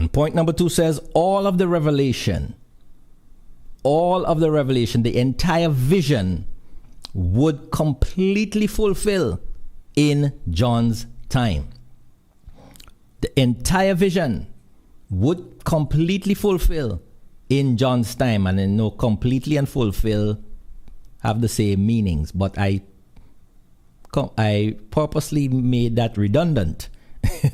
And point number 2 says all of the revelation, the entire vision would completely fulfill in John's time. The entire vision would completely fulfill in John's time. And I know completely and fulfill have the same meanings, but I purposely made that redundant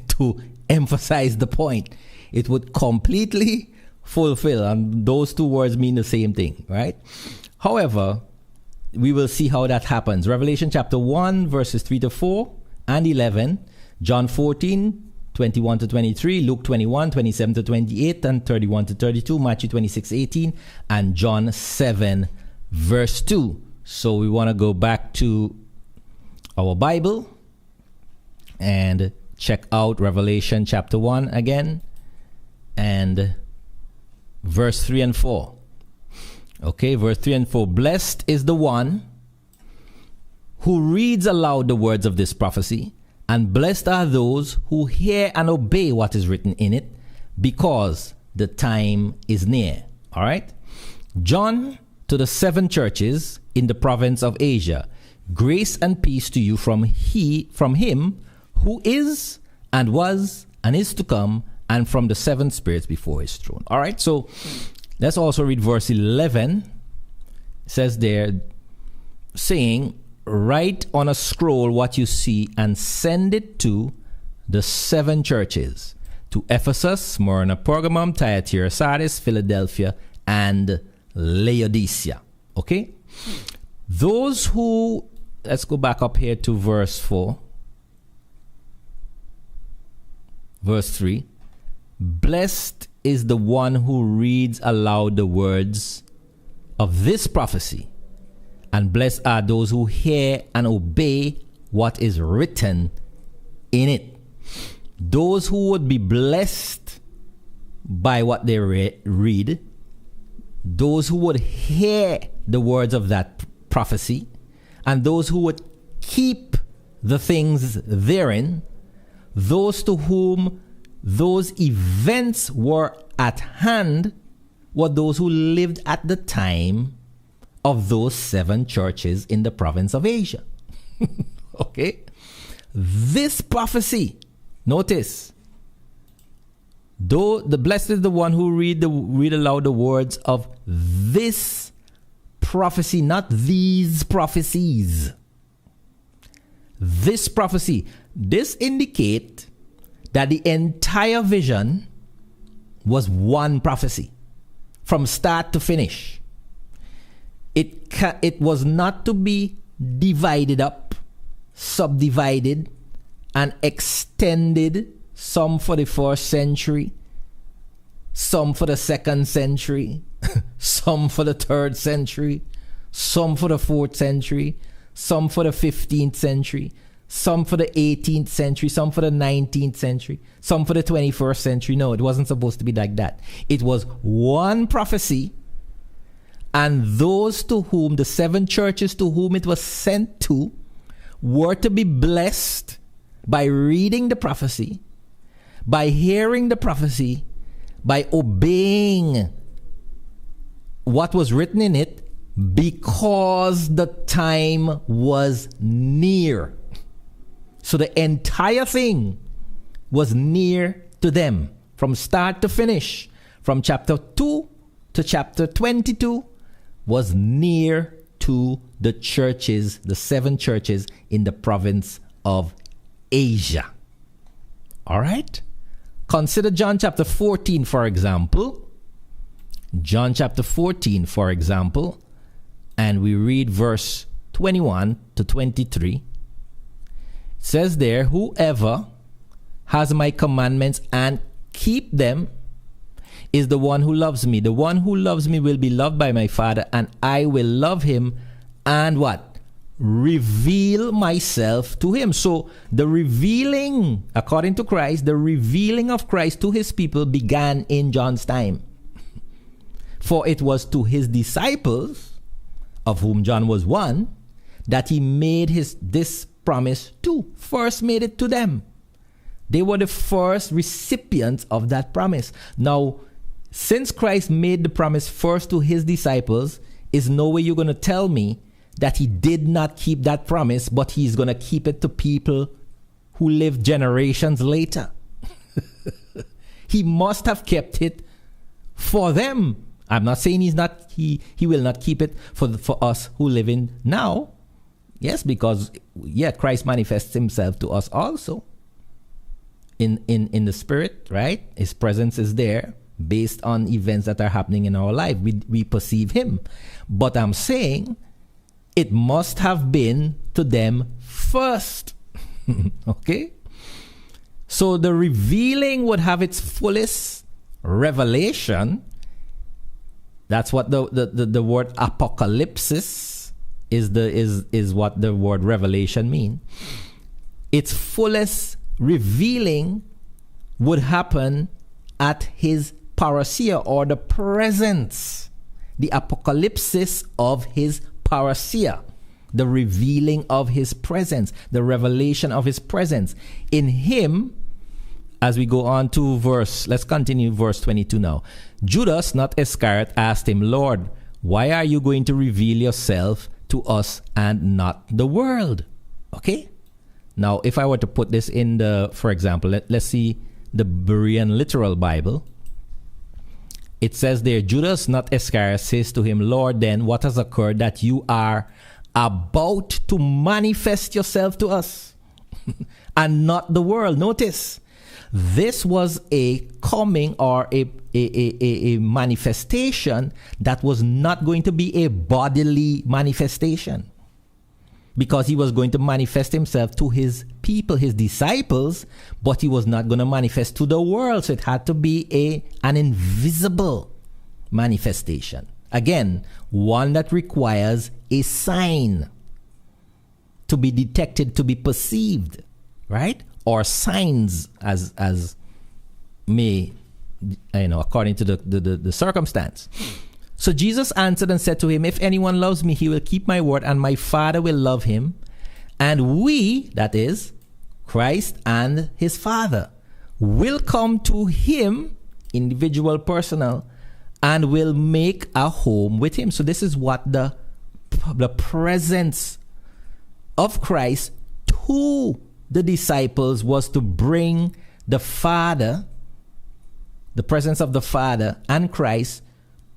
to emphasize the point. It would completely fulfill, and those two words mean the same thing, right? However, we will see how that happens. Revelation chapter 1, verses 3 to 4 and 11, John 14, 21 to 23, Luke 21, 27 to 28, and 31 to 32, Matthew 26, 18, and John 7, verse 2. So we want to go back to our Bible and check out Revelation chapter 1 again and verse 3 and 4. Okay, verse 3 and 4. Blessed is the one who reads aloud the words of this prophecy, and blessed are those who hear and obey what is written in it, because the time is near. All right? John to the 7 churches in the province of Asia. Grace and peace to you from him who is and was and is to come, and from the 7 spirits before his throne. All right, so let's also read verse 11. It says there, saying, write on a scroll what you see and send it to the 7 churches, to Ephesus, Smyrna, Pergamum, Thyatira, Sardis, Philadelphia, and Laodicea. Okay? Those who, let's go back up here to verse 4. Verse 3. Blessed is the one who reads aloud the words of this prophecy, and blessed are those who hear and obey what is written in it. Those who would be blessed by what they read, those who would hear the words of that prophecy, and those who would keep the things therein, those to whom those events were at hand, were those who lived at the time of those 7 churches in the province of Asia. Okay? This prophecy, notice, though the blessed is the one who read aloud the words of this prophecy, not these prophecies. This prophecy. This indicates that the entire vision was one prophecy from start to finish. It was not to be divided up, subdivided, and extended, some for the 1st century, some for the 2nd century, some for the 3rd century, some for the 4th century, some for the 15th century, some for the 18th century, some for the 19th century, some for the 21st century. No, it wasn't supposed to be like that. It was one prophecy, and those to whom, the 7 churches to whom it was sent to, were to be blessed by reading the prophecy, by hearing the prophecy, by obeying what was written in it, because the time was near. So the entire thing was near to them from start to finish. From chapter 2 to chapter 22 was near to the churches, the 7 churches in the province of Asia. All right? Consider John chapter 14, for example. John chapter 14, for example. And we read verse 21 to 23. It says there, whoever has my commandments and keep them is the one who loves me. The one who loves me will be loved by my Father, and I will love him and what? Reveal myself to him. So the revealing, according to Christ, the revealing of Christ to his people began in John's time. For it was to his disciples, of whom John was one, that he made this promise to. First made it to them. They were the first recipients of that promise. Now, since Christ made the promise first to his disciples, is no way you're going to tell me that he did not keep that promise, but he's going to keep it to people who live generations later. He must have kept it for them. I'm not saying he will not keep it for us who live in now. Yes, because Christ manifests himself to us also in the spirit, right? His presence is there based on events that are happening in our life. We perceive him. But I'm saying it must have been to them first. Okay? So the revealing would have its fullest revelation. That's what the word apocalypsis is what the word revelation mean. Its fullest revealing would happen at his parousia, or the presence, the apocalypsis of his parousia, the revealing of his presence, the revelation of his presence. In him, as we go on to let's continue verse 22 now. Judas, not Iscariot, asked him, Lord, why are you going to reveal yourself to us and not the world? Okay? Now, if I were to put this in for example, let's see the Berean literal Bible. It says there, Judas, not Iscariot, says to him, Lord, then what has occurred that you are about to manifest yourself to us and not the world? Notice, this was a coming or a manifestation that was not going to be a bodily manifestation, because he was going to manifest himself to his people, his disciples, but he was not going to manifest to the world. So it had to be an invisible manifestation. Again, one that requires a sign to be detected, to be perceived, right? Or signs as may, according to the circumstance. So Jesus answered and said to him, if anyone loves me, he will keep my word, and my Father will love him. And we, that is, Christ and his Father, will come to him, individual, personal, and will make a home with him. So this is what the presence of Christ to the disciples was, to bring the Father, the presence of the Father and Christ,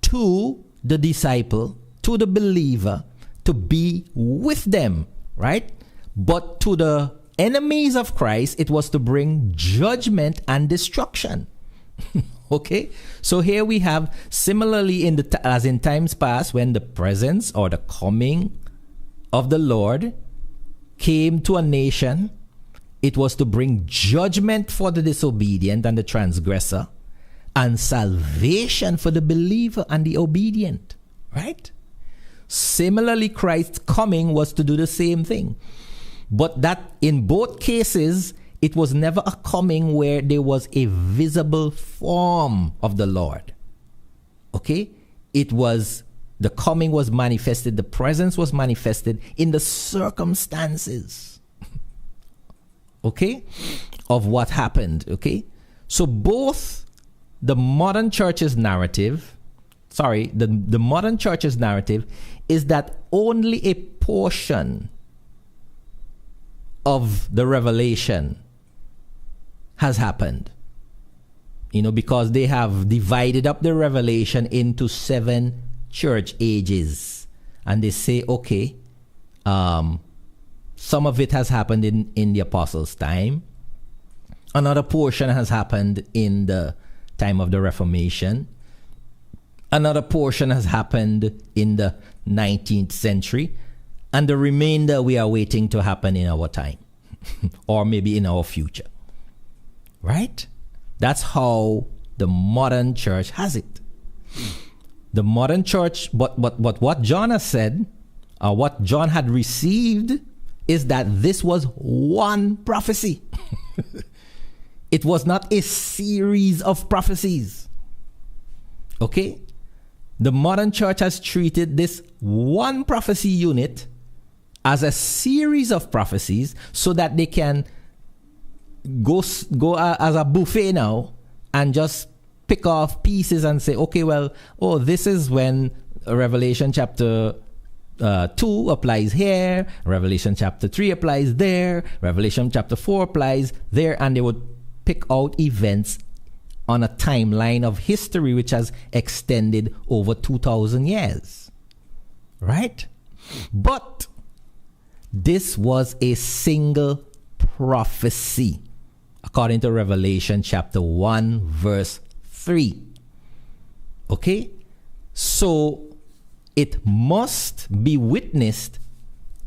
to the disciple, to the believer, to be with them, right? But to the enemies of Christ, it was to bring judgment and destruction. Okay? So here we have, similarly as in times past, when the presence or the coming of the Lord came to a nation, it was to bring judgment for the disobedient and the transgressor, and salvation for the believer and the obedient, right? Similarly, Christ's coming was to do the same thing. But that in both cases, it was never a coming where there was a visible form of the Lord. Okay? The coming was manifested, the presence was manifested in the circumstances, okay, of what happened, okay? So both the modern church's narrative, the modern church's narrative is that only a portion of the revelation has happened. Because they have divided up the revelation into 7 church ages. And they say, okay, some of it has happened in the apostles' time. Another portion has happened in the time of the Reformation. Another portion has happened in the 19th century. And the remainder we are waiting to happen in our time. Or maybe in our future. Right? That's how the modern church has it. The modern church, but what John has said, what John had received, is that this was one prophecy. It was not a series of prophecies. Okay? The modern church has treated this one prophecy unit as a series of prophecies so that they can as a buffet now and just pick off pieces and say, okay, well, this is when Revelation chapter 2 applies here, Revelation chapter 3 applies there, Revelation chapter 4 applies there, and they would pick out events on a timeline of history which has extended over 2,000 years. Right? But this was a single prophecy, according to Revelation chapter 1, verse 3. Okay? So it must be witnessed,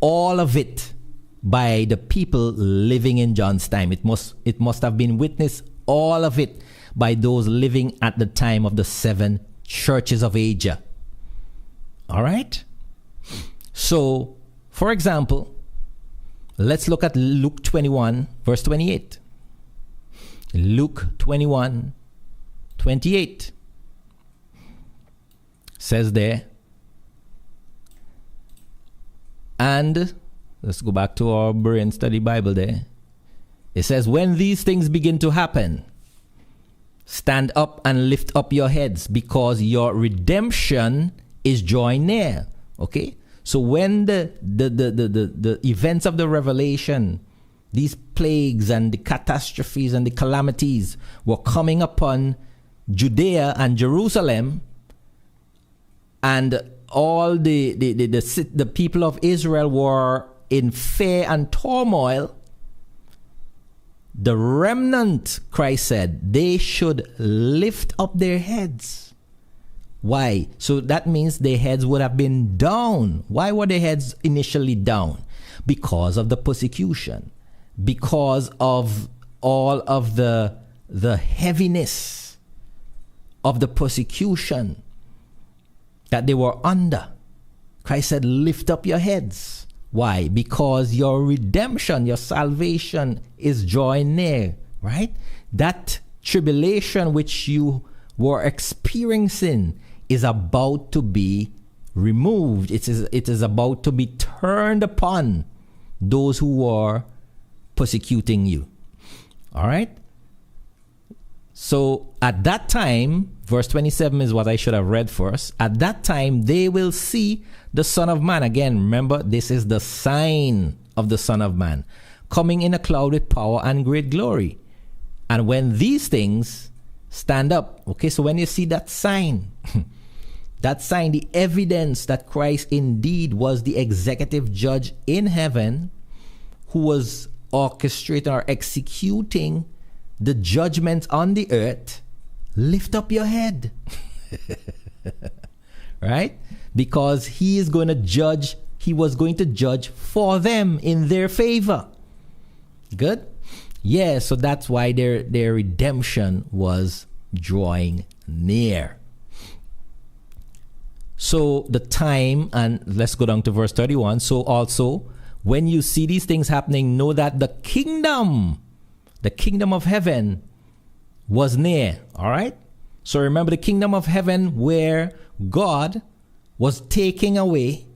all of it, by the people living in John's time. It must have been witnessed, all of it, by those living at the time of the 7 churches of Asia. All right? So, for example, let's look at Luke 21, verse 28. Luke 21, 28 says there, and let's go back to our brain study Bible there. It says, when these things begin to happen, stand up and lift up your heads, because your redemption is drawing near. Okay? So when the events of the Revelation, these plagues and the catastrophes and the calamities were coming upon Judea and Jerusalem, and all the people of Israel were in fear and turmoil, the remnant, Christ said, they should lift up their heads. Why? So that means their heads would have been down. Why were their heads initially down? Because of the persecution. Because of all of the heaviness of the persecution that they were under. Christ said, lift up your heads. Why? Because your redemption, your salvation is drawing near, right? That tribulation which you were experiencing is about to be removed. It is about to be turned upon those who were persecuting you. All right? So at that time, verse 27 is what I should have read first. At that time, they will see the Son of Man. Again, remember, this is the sign of the Son of Man, coming in a cloud with power and great glory. And when these things stand up, okay, so when you see that sign, that sign, the evidence that Christ indeed was the executive judge in heaven, who was orchestrating or executing the judgment on the earth, lift up your head. Right? Because he is going to judge, he was going to judge for them in their favor. Good? Yeah, so that's why their redemption was drawing near. So the time, and let's go down to verse 31. So also, when you see these things happening, know that the kingdom of heaven was near. All right? So remember the kingdom of heaven, where God was taking away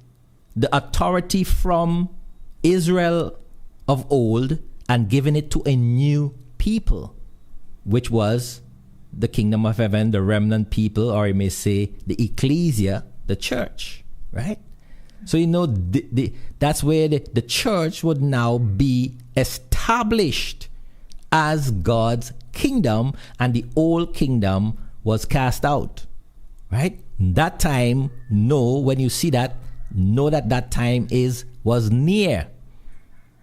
the authority from Israel of old and giving it to a new people, which was the kingdom of heaven, the remnant people, or you may say the ecclesia, the church, right? So you know that's where the church would now be established as God's kingdom, and the old kingdom was cast out, right? That time, when you see that, know that time was near,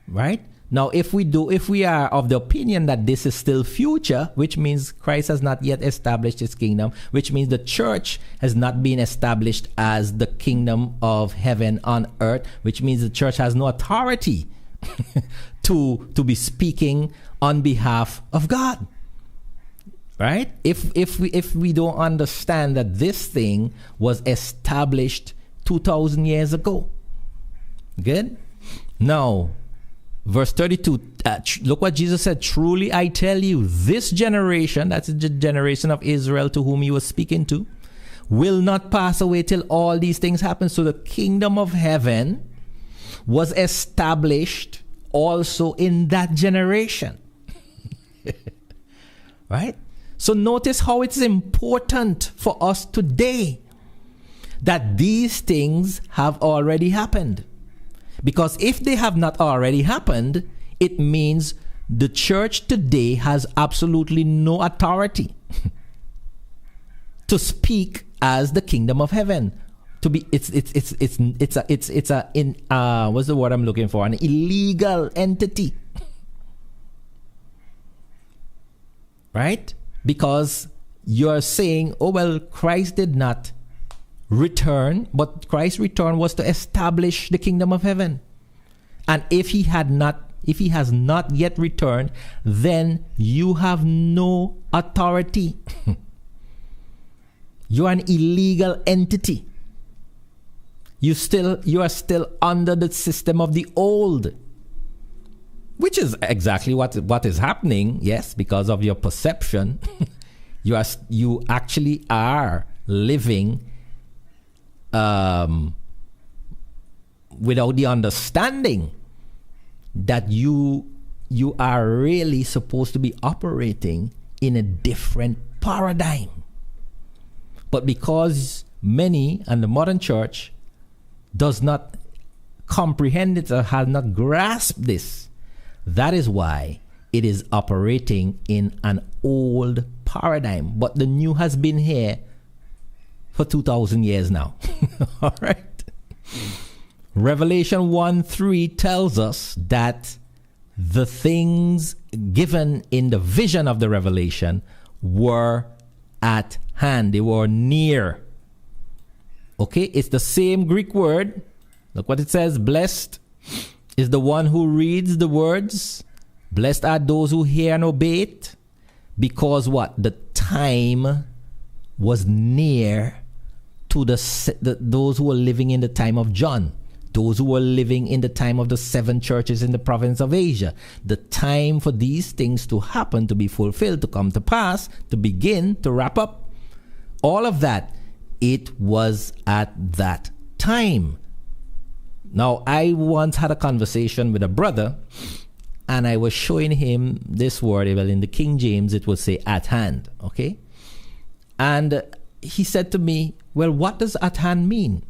right? Now, if we are of the opinion that this is still future, which means Christ has not yet established his kingdom, which means the church has not been established as the kingdom of heaven on earth, which means the church has no authority to be speaking on behalf of God. Right? If we don't understand that this thing was established 2,000 years ago. Good? Now, verse 32, look what Jesus said. Truly I tell you, this generation, that's the generation of Israel to whom he was speaking to, will not pass away till all these things happen. So the kingdom of heaven was established also in that generation. Right? So notice how it's important for us today that these things have already happened. Because if they have not already happened, it means the church today has absolutely no authority to speak as the kingdom of heaven. To be, what's the word I'm looking for? An illegal entity, right? Because you're saying, oh well, Christ did not return, but Christ's return was to establish the kingdom of heaven. And if he has not yet returned, then you have no authority. You are an illegal entity. You are still under the system of the old, which is exactly what is happening. Yes, because of your perception, you actually are living without the understanding that you are really supposed to be operating in a different paradigm. But because many and the modern church does not comprehend it or has not grasped this, that is why it is operating in an old paradigm. But the new has been here for 2,000 years now. All right. Revelation 1:3 tells us that the things given in the vision of the revelation were at hand. They were near. Okay, it's the same Greek word. Look what it says. Blessed is the one who reads the words. Blessed are those who hear and obey it. Because what? The time was near to those who were living in the time of John. Those who were living in the time of the 7 churches in the province of Asia. The time for these things to happen, to be fulfilled, to come to pass, to begin, to wrap up. All of that, it was at that time. Now, I once had a conversation with a brother, and I was showing him this word. Well, in the King James, it would say at hand, okay? And he said to me, well, what does at hand mean?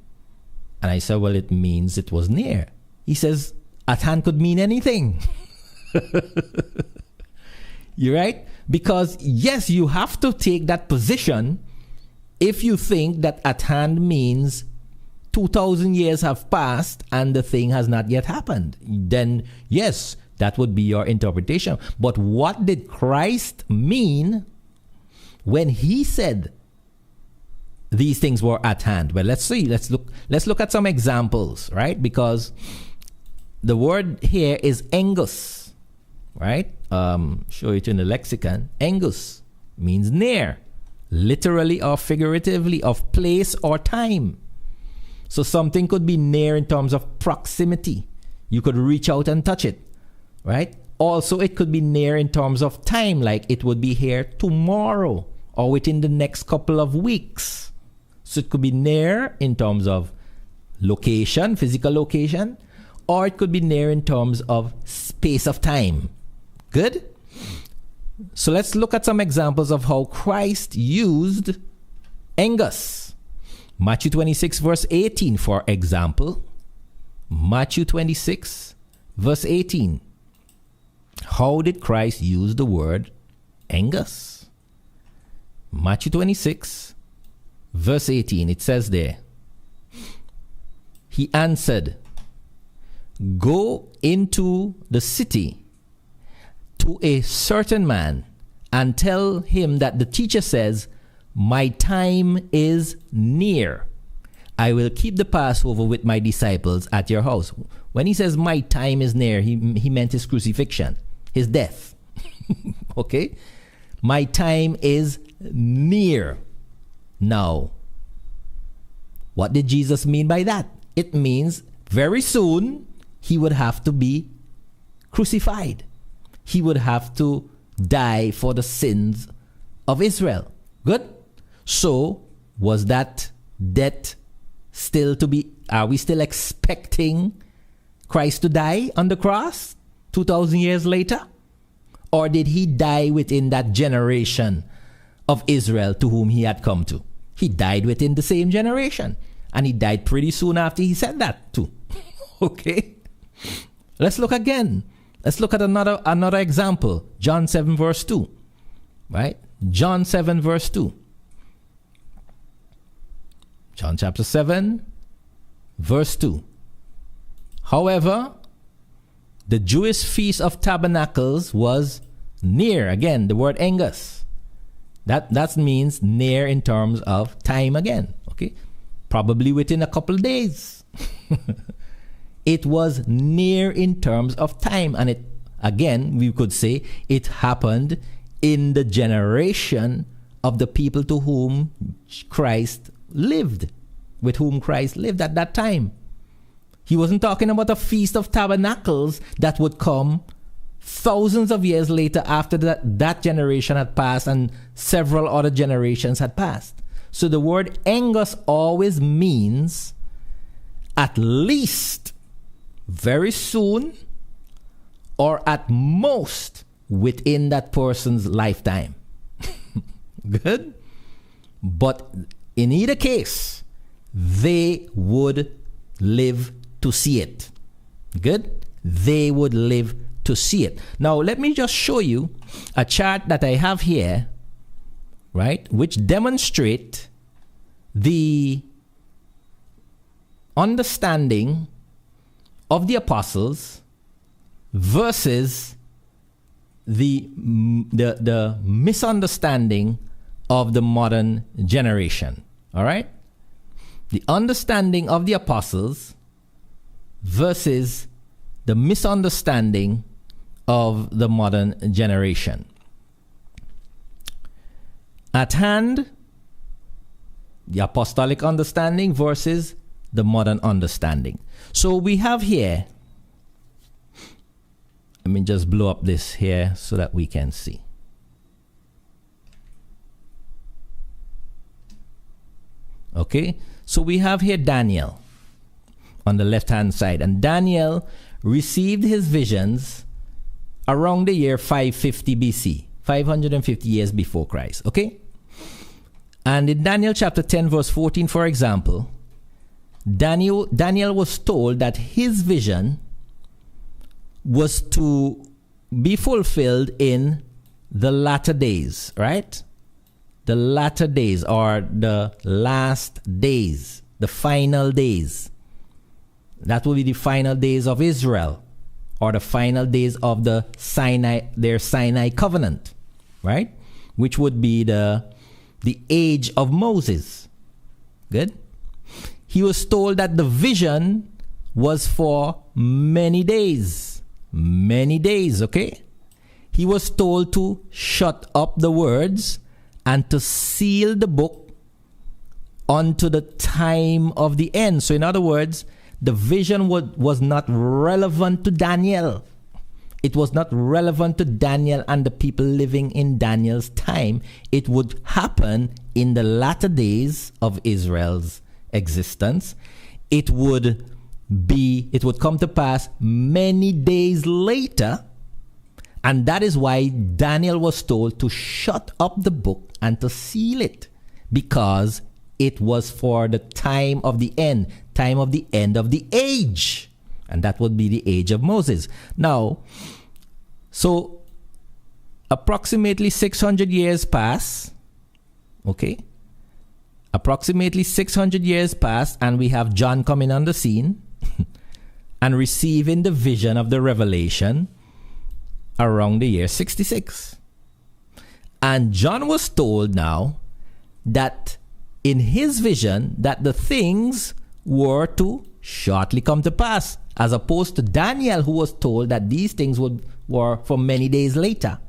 And I said, well, it means it was near. He says, at hand could mean anything. You're right? Because, yes, you have to take that position if you think that at hand means 2,000 years have passed and the thing has not yet happened. Then, yes, that would be your interpretation. But what did Christ mean when he said these things were at hand? Well, let's see. Let's look at some examples, right? Because the word here is engus, right? Show it in the lexicon. Engus means near, literally or figuratively, of place or time. So something could be near in terms of proximity. You could reach out and touch it, right? Also, it could be near in terms of time, like it would be here tomorrow or within the next couple of weeks. So it could be near in terms of location, physical location, or it could be near in terms of space of time. Good? So let's look at some examples of how Christ used engus. Matthew 26 verse 18, for example. Matthew 26 verse 18. How did Christ use the word engus? Matthew 26 verse 18, it says there, he answered, go into the city to a certain man and tell him that the teacher says, my time is near. I will keep the Passover with my disciples at your house. When he says my time is near, he meant his crucifixion, his death. Okay? My time is near. Now, what did Jesus mean by that? It means very soon he would have to be crucified. He would have to die for the sins of Israel. Good? So, was that death still to be, are we still expecting Christ to die on the cross 2,000 years later? Or did he die within that generation of Israel to whom he had come to? He died within the same generation. And he died pretty soon after he said that too. Okay? Let's look again. Let's look at another example. John 7 verse 2. Right? John 7 verse 2. John chapter 7 verse 2. However, the Jewish feast of tabernacles was near. Again, the word engus. That means near in terms of time again. Okay? Probably within a couple of days. It was near in terms of time. And it, again, we could say it happened in the generation of the people to whom Christ lived, with whom Christ lived at that time. He wasn't talking about a feast of tabernacles that would come thousands of years later after that generation had passed and several other generations had passed. So the word engus always means at least very soon or at most within that person's lifetime. Good? But in either case, they would live to see it. Good? They would live to see it. Now, let me just show you a chart that I have here, right, which demonstrate the understanding of the apostles versus the misunderstanding of the modern generation. All right? The understanding of the apostles versus the misunderstanding of the modern generation. At hand, the apostolic understanding versus the modern understanding. So we have here, let me just blow up this here so that we can see. Okay, so we have here Daniel on the left hand side, and Daniel received his visions around the year 550 BC, 550 years before Christ. Okay, and in Daniel chapter 10 verse 14, for example, Daniel was told that his vision was to be fulfilled in the latter days, right? The latter days, or the last days, the final days. That will be the final days of Israel, or the final days of their Sinai covenant, right? Which would be the age of Moses. Good? He was told that the vision was for many days. Many days, okay? He was told to shut up the words and to seal the book unto the time of the end. So in other words, the vision was not relevant to Daniel. It was not relevant to Daniel and the people living in Daniel's time. It would happen in the latter days of Israel's existence. It would come to pass many days later. And that is why Daniel was told to shut up the book and to seal it, because it was for the time of the end of the age. And that would be the age of Moses. Now, so approximately 600 years pass, okay? Approximately 600 years pass, and we have John coming on the scene and receiving the vision of the revelation around the year 66. And John was told now that in his vision that the things were to shortly come to pass, as opposed to Daniel, who was told that these things were for many days later.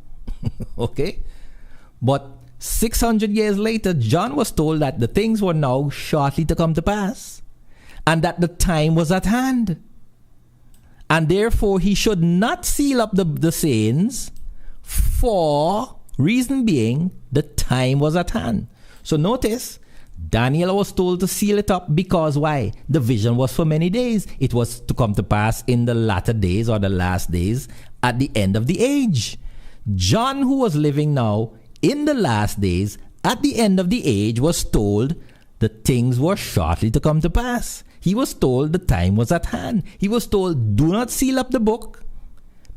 Okay? But 600 years later, John was told that the things were now shortly to come to pass, and that the time was at hand. And therefore, he should not seal up the sayings, for reason being, the time was at hand. So notice, Daniel was told to seal it up because why? The vision was for many days. It was to come to pass in the latter days, or the last days, at the end of the age. John, who was living now in the last days, at the end of the age, was told that things were shortly to come to pass. He was told the time was at hand. He was told, do not seal up the book,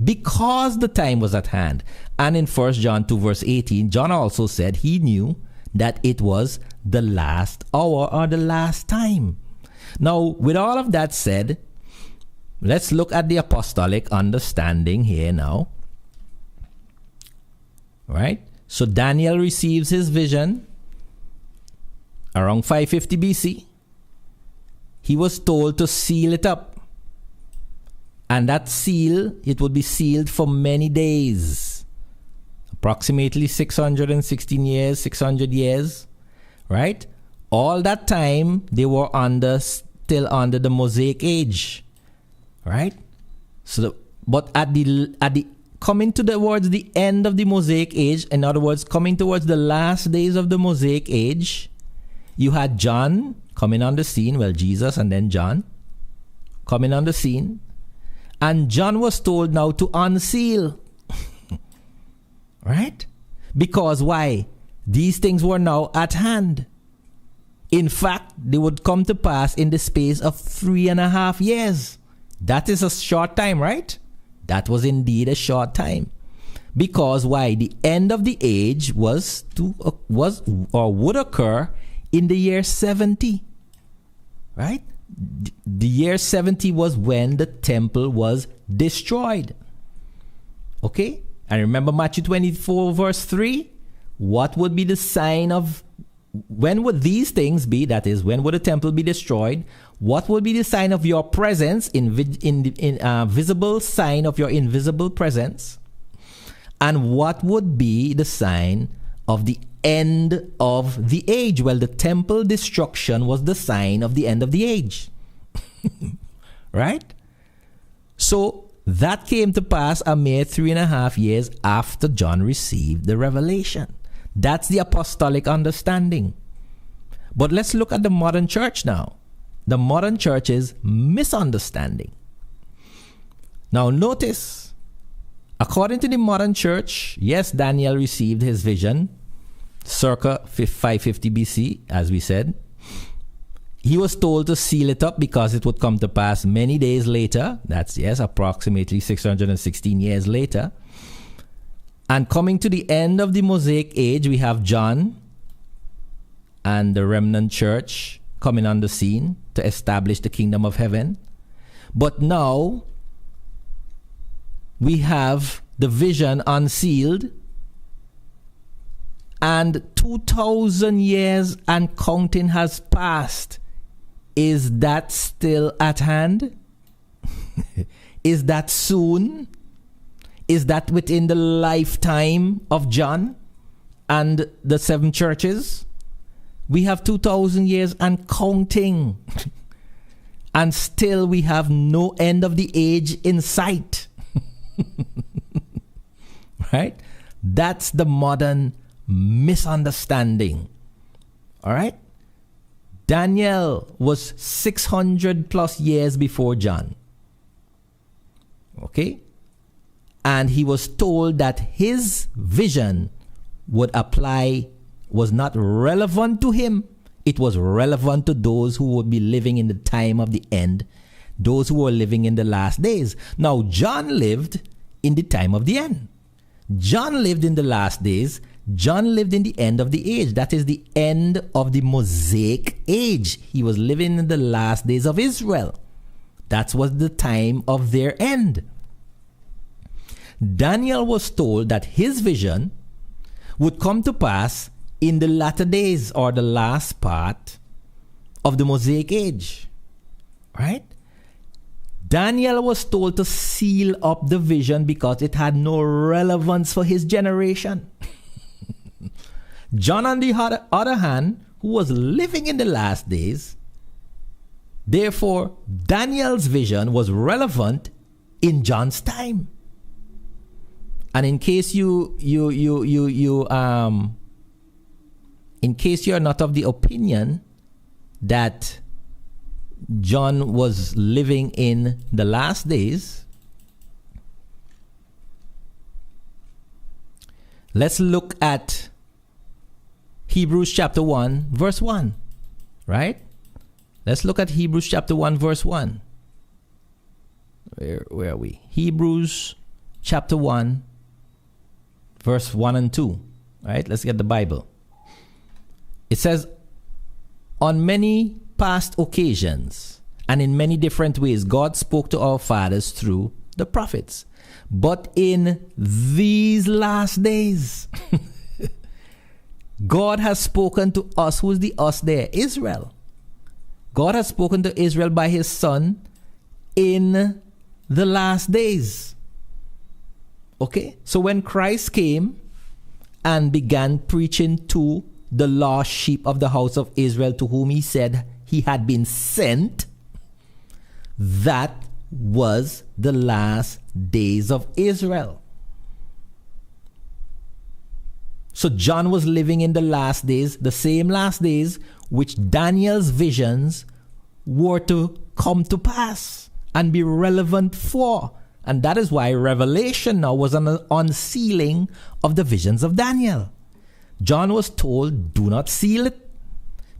because the time was at hand. And in 1 John 2 verse 18, John also said he knew that it was the last hour or the last time. Now, with all of that said, let's look at the apostolic understanding here now. Right? So Daniel receives his vision around 550 BC. He was told to seal it up. And that seal, it would be sealed for many days. Approximately 616 years, 600 years. Right? All that time, they were still under the Mosaic age. Right? So, but at the coming towards the end of the Mosaic age, in other words, coming towards the last days of the Mosaic age, you had John coming on the scene. Well, Jesus and then John coming on the scene. And John was told now to unseal. Right? Because why? These things were now at hand. In fact, they would come to pass in the space of 3.5 years. That is a short time, right? That was indeed a short time. Because why? The end of the age would occur in the year 70. Right? The year 70 was when the temple was destroyed. Okay? And remember Matthew 24 verse 3? What would be the sign of, when would these things be? That is, when would the temple be destroyed? What would be the sign of your presence, visible sign of your invisible presence? And what would be the sign of the end of the age? Well, the temple destruction was the sign of the end of the age. Right? So that came to pass a mere 3.5 years after John received the revelation. That's the apostolic understanding. But let's look at the modern church now. The modern church's misunderstanding. Now notice, according to the modern church, yes, Daniel received his vision circa 550 BC, as we said. He was told to seal it up because it would come to pass many days later. That's, yes, approximately 616 years later. And coming to the end of the Mosaic age, we have John and the remnant church coming on the scene to establish the kingdom of heaven. But now we have the vision unsealed, and 2,000 years and counting has passed. Is that still at hand? Is that soon? Is that within the lifetime of John and the 7 churches? We have 2,000 years and counting. And still we have no end of the age in sight. Right? That's the modern misunderstanding. All right? Daniel was 600 plus years before John. Okay? And he was told that his vision would apply, was not relevant to him. It was relevant to those who would be living in the time of the end, those who were living in the last days. Now, John lived in the time of the end. John lived in the last days. John lived in the end of the age. That is the end of the Mosaic age. He was living in the last days of Israel. That was the time of their end. Daniel was told that his vision would come to pass in the latter days, or the last part of the Mosaic age. Right? Daniel was told to seal up the vision because it had no relevance for his generation. John, on the other hand, who was living in the last days, therefore Daniel's vision was relevant in John's time. And in case in case you're not of the opinion that John was living in the last days, Let's look at Hebrews chapter 1, verse 1. Right? Let's look at Hebrews chapter 1, verse 1. Where are we? Hebrews chapter 1, verse 1 and 2. Right? Let's get the Bible. It says, on many past occasions and in many different ways, God spoke to our fathers through the prophets. But in these last days, God has spoken to us. Who's the us there? Israel. God has spoken to Israel by his Son in the last days. Okay? So when Christ came and began preaching to the lost sheep of the house of Israel, to whom he said he had been sent, that was the last days of Israel. So John was living in the last days, the same last days which Daniel's visions were to come to pass and be relevant for. And that is why Revelation now was an unsealing of the visions of Daniel. John was told, do not seal it,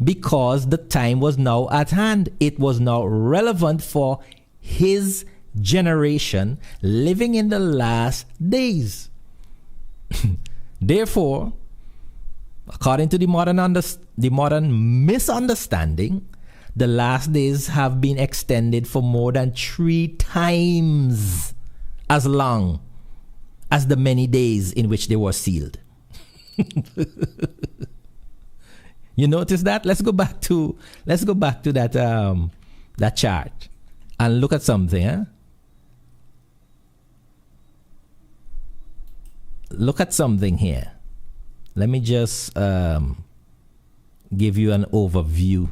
because the time was now at hand. It was now relevant for his generation living in the last days. Therefore, according to the modern misunderstanding, the last days have been extended for more than 3 times as long as the many days in which they were sealed. You notice that? Let's go back to that that chart and look at something. Huh? Look at something here. Let me just give you an overview.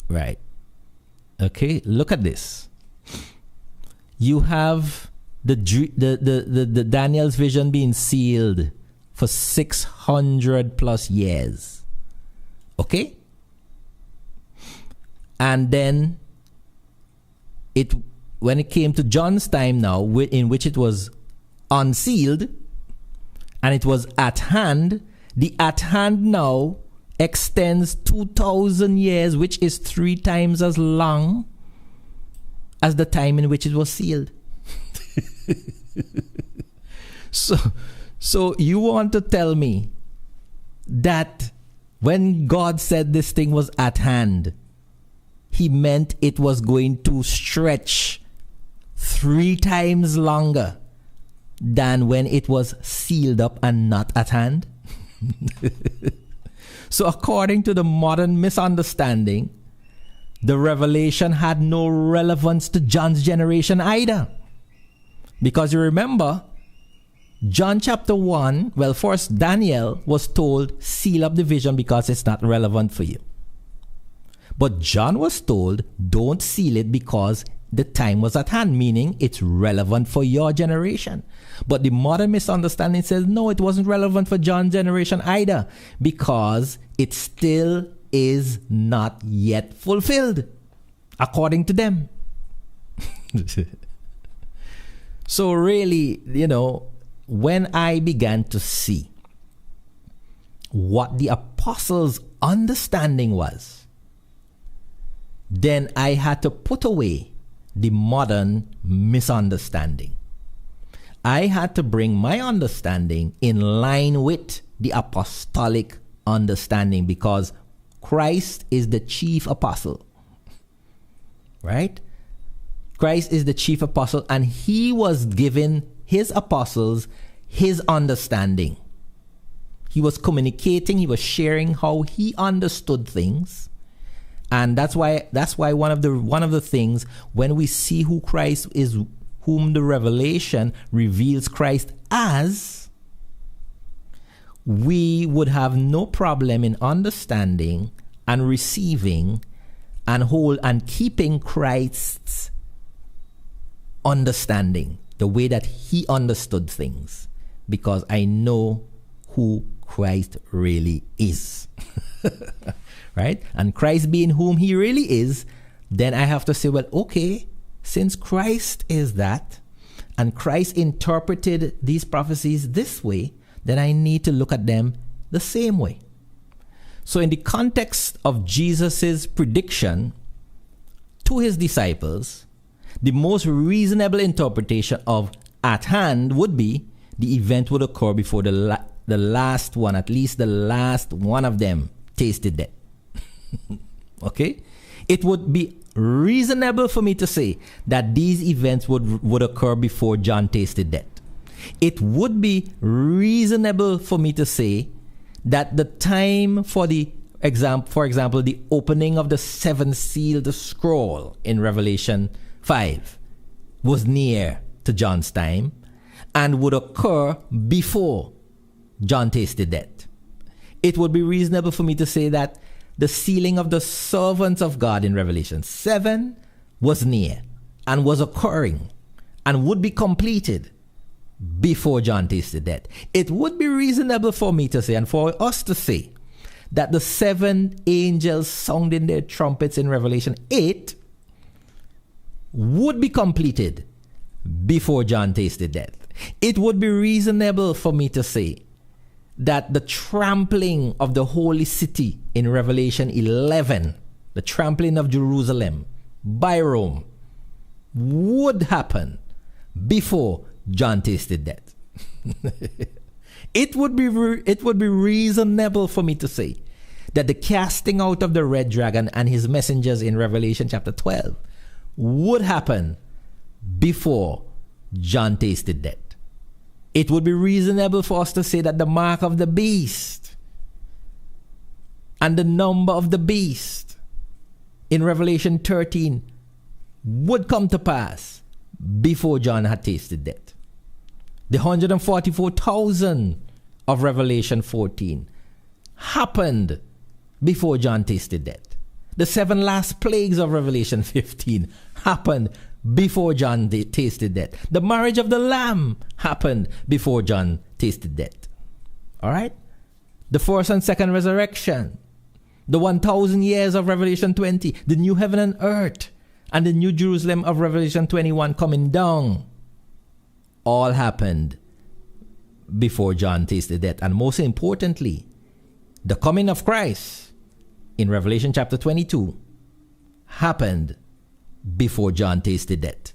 Right. Okay. Look at this. You have the Daniel's vision being sealed for 600 plus years. Okay? And then when it came to John's time now, in which it was unsealed and it was at hand, the at hand now extends 2,000 years, which is 3 times as long as the time in which it was sealed. So you want to tell me that when God said this thing was at hand, he meant it was going to stretch 3 times longer than when it was sealed up and not at hand? So according to the modern misunderstanding, the revelation had no relevance to John's generation either. Because you remember, John chapter 1, well, first Daniel was told, seal up the vision because it's not relevant for you. But John was told, don't seal it because the time was at hand, meaning it's relevant for your generation. But the modern misunderstanding says, no, it wasn't relevant for John's generation either, because it still is not yet fulfilled, according to them. So really, when I began to see what the apostles' understanding was, then I had to put away the modern misunderstanding. I had to bring my understanding in line with the apostolic understanding, because Christ is the chief apostle. Right? Christ is the chief apostle, and he was giving his apostles his understanding. He was communicating, he was sharing how he understood things. And that's why one of the things, when we see who Christ is, whom the revelation reveals Christ as, we would have no problem in understanding and receiving and keeping Christ's understanding, the way that he understood things, because I know who Christ really is. Right? And Christ being whom he really is, then I have to say, well, okay, since Christ is that, and Christ interpreted these prophecies this way, then I need to look at them the same way. So in the context of Jesus' prediction to his disciples, the most reasonable interpretation of at hand would be the event would occur before the last one, at least the last one of them, tasted death. Okay? It would be reasonable for me to say that these events would occur before John tasted death. It would be reasonable for me to say that the time for example, the opening of the seventh seal, the scroll in Revelation 5 was near to John's time and would occur before John tasted death. It would be reasonable for me to say that the sealing of the servants of God in Revelation 7 was near and was occurring and would be completed before John tasted death. It would be reasonable for me to say, and for us to say, that the 7 angels sounding their trumpets in Revelation 8 would be completed before John tasted death. It would be reasonable for me to say that the trampling of the holy city in Revelation 11, the trampling of Jerusalem by Rome, would happen before John tasted death. It would be reasonable for me to say that the casting out of the red dragon and his messengers in Revelation chapter 12 would happen before John tasted death. It would be reasonable for us to say that the mark of the beast and the number of the beast in Revelation 13 would come to pass before John had tasted death. The 144,000 of Revelation 14 happened before John tasted death. The 7 last plagues of Revelation 15 happened before John tasted death. The marriage of the Lamb happened before John tasted death. All right? The first and second resurrection, the 1,000 years of Revelation 20, the new heaven and earth, and the new Jerusalem of Revelation 21 coming down, all happened before John tasted death. And most importantly, the coming of Christ in Revelation chapter 22 happened before John tasted death.